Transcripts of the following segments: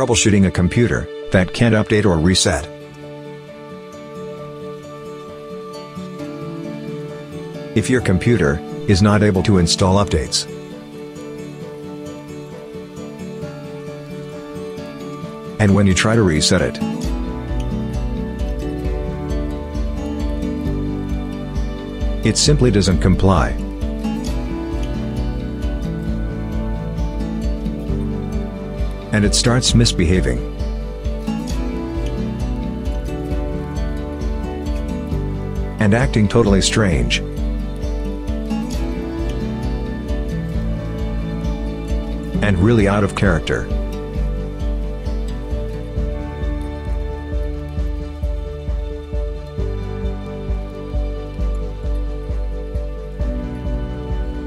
Troubleshooting a computer that can't update or reset. If your computer is not able to install updates, and when you try to reset it, it simply doesn't comply. And it starts misbehaving. And acting totally strange. And really out of character.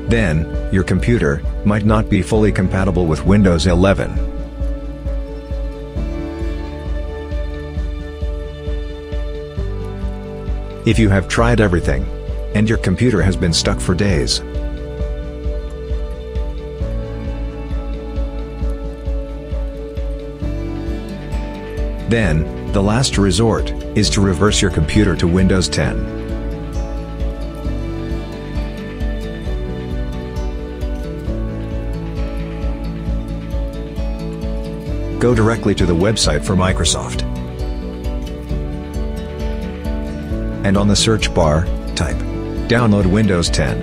Then, your computer might not be fully compatible with Windows 11. If you have tried everything, and your computer has been stuck for days, then, the last resort is to reverse your computer to Windows 10. Go directly to the website for Microsoft. And on the search bar, type "Download Windows 10".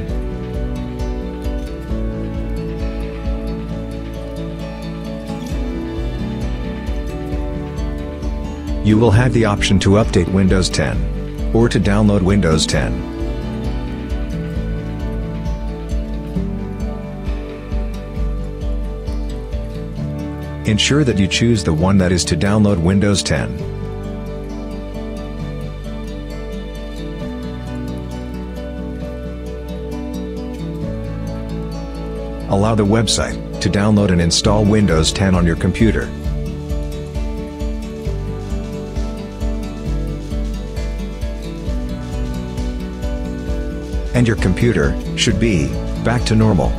You will have the option to update Windows 10, or to download Windows 10. Ensure that you choose the one that is to download Windows 10. Allow the website to download and install Windows 10 on your computer. And your computer should be back to normal.